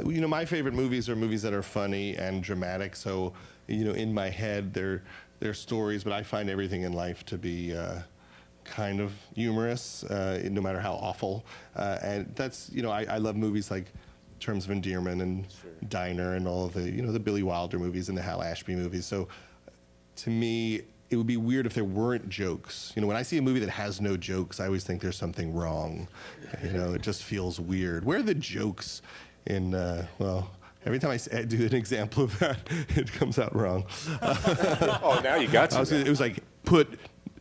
My favorite movies are movies that are funny and dramatic. So, in my head, they're stories, but I find everything in life to be kind of humorous, no matter how awful. And that's, I love movies like Terms of Endearment and Diner and all of the, the Billy Wilder movies and the Hal Ashby movies. So to me, it would be weird if there weren't jokes. When I see a movie that has no jokes, I always think there's something wrong. It just feels weird. Where are the jokes in, every time I do an example of that, it comes out wrong. Oh, now you got to. It was like, put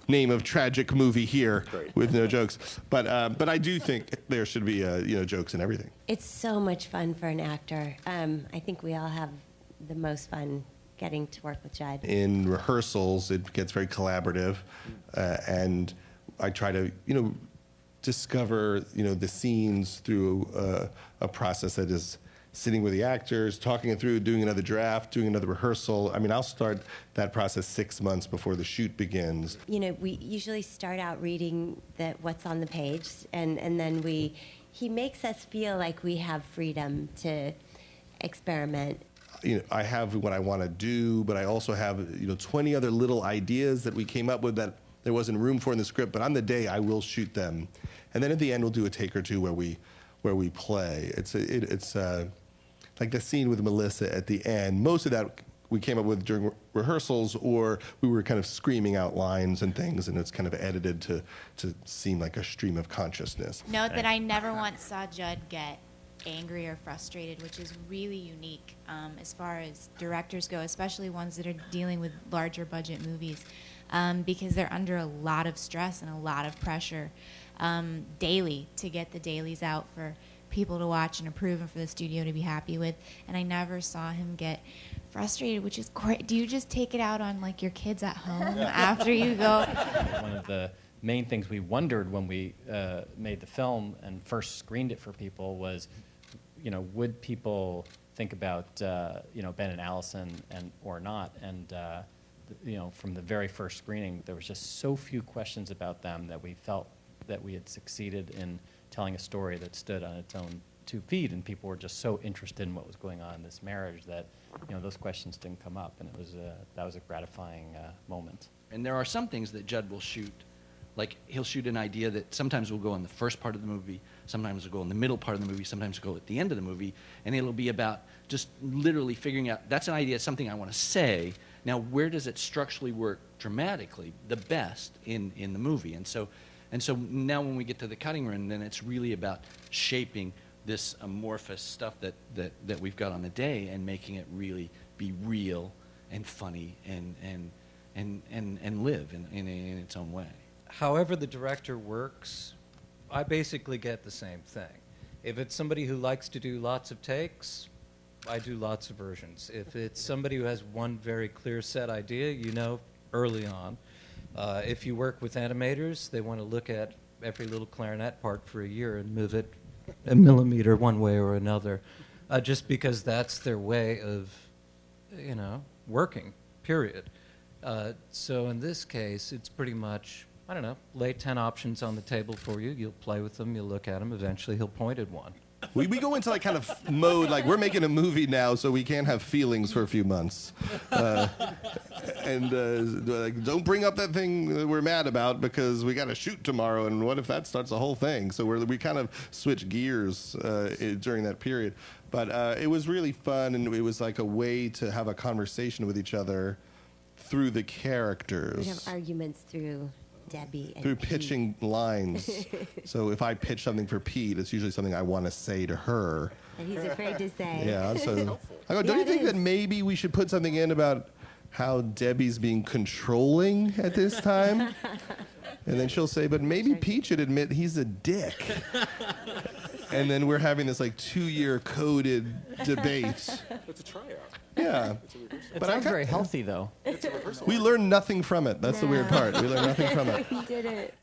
name of tragic movie here with no jokes. But I do think there should be, jokes in everything. It's so much fun for an actor. I think we all have the most fun getting to work with Judd. In rehearsals, it gets very collaborative, and I try to, discover, the scenes through a process that is sitting with the actors, talking it through, doing another draft, doing another rehearsal. I mean, I'll start that process 6 months before the shoot begins. We usually start out reading what's on the page, and then he makes us feel like we have freedom to experiment. I have what I want to do, but I also have, 20 other little ideas that we came up with that there wasn't room for in the script, but on the day I will shoot them. And then at the end we'll do a take or two where we play. It's like the scene with Melissa at the end. Most of that we came up with during rehearsals, or we were kind of screaming out lines and things, and it's kind of edited to seem like a stream of consciousness. Note that I never once saw Judd get angry or frustrated, which is really unique as far as directors go, especially ones that are dealing with larger budget movies, because they're under a lot of stress and a lot of pressure daily to get the dailies out for people to watch and approve and for the studio to be happy with. And I never saw him get frustrated, which is great. Do you just take it out on like your kids at home after you go? One of the main things we wondered when we made the film and first screened it for people was, would people think about Ben and Allison or not? And from the very first screening, there was just so few questions about them that we felt that we had succeeded in telling a story that stood on its own 2 feet, and people were just so interested in what was going on in this marriage that those questions didn't come up, and that was a gratifying moment. And there are some things that Judd will shoot, like he'll shoot an idea that sometimes will go in the first part of the movie, sometimes will go in the middle part of the movie, sometimes will go at the end of the movie, and it'll be about just literally figuring out, that's an idea, something I want to say, now where does it structurally work dramatically the best in the movie? And so now when we get to the cutting room, then it's really about shaping this amorphous stuff that we've got on the day and making it really be real and funny and live in its own way. However the director works, I basically get the same thing. If it's somebody who likes to do lots of takes, I do lots of versions. If it's somebody who has one very clear set idea, early on. If you work with animators, they want to look at every little clarinet part for a year and move it a millimeter one way or another, just because that's their way of, working, period. So in this case, it's pretty much, lay 10 options on the table for you. You'll play with them, you'll look at them, eventually he'll point at one. We go into like kind of mode, like we're making a movie now, so we can't have feelings for a few months. Don't bring up that thing that we're mad about because we got to shoot tomorrow, and what if that starts the whole thing? So we kind of switch gears during that period. But it was really fun, and it was like a way to have a conversation with each other through the characters. We have arguments through Debbie and through Pete. pitching lines. So if I pitch something for Pete, it's usually something I want to say to her. And he's afraid to say. Yeah, so I go, don't you think that maybe we should put something in about how Debbie's being controlling at this time? And then she'll say, but maybe Pete should admit he's a dick. And then we're having this like 2-year coded debate. It's a tryout. Yeah. It sounds very healthy, though. It's a rehearsal. We learn nothing from it. That's the weird part. We learn nothing from it. We did it.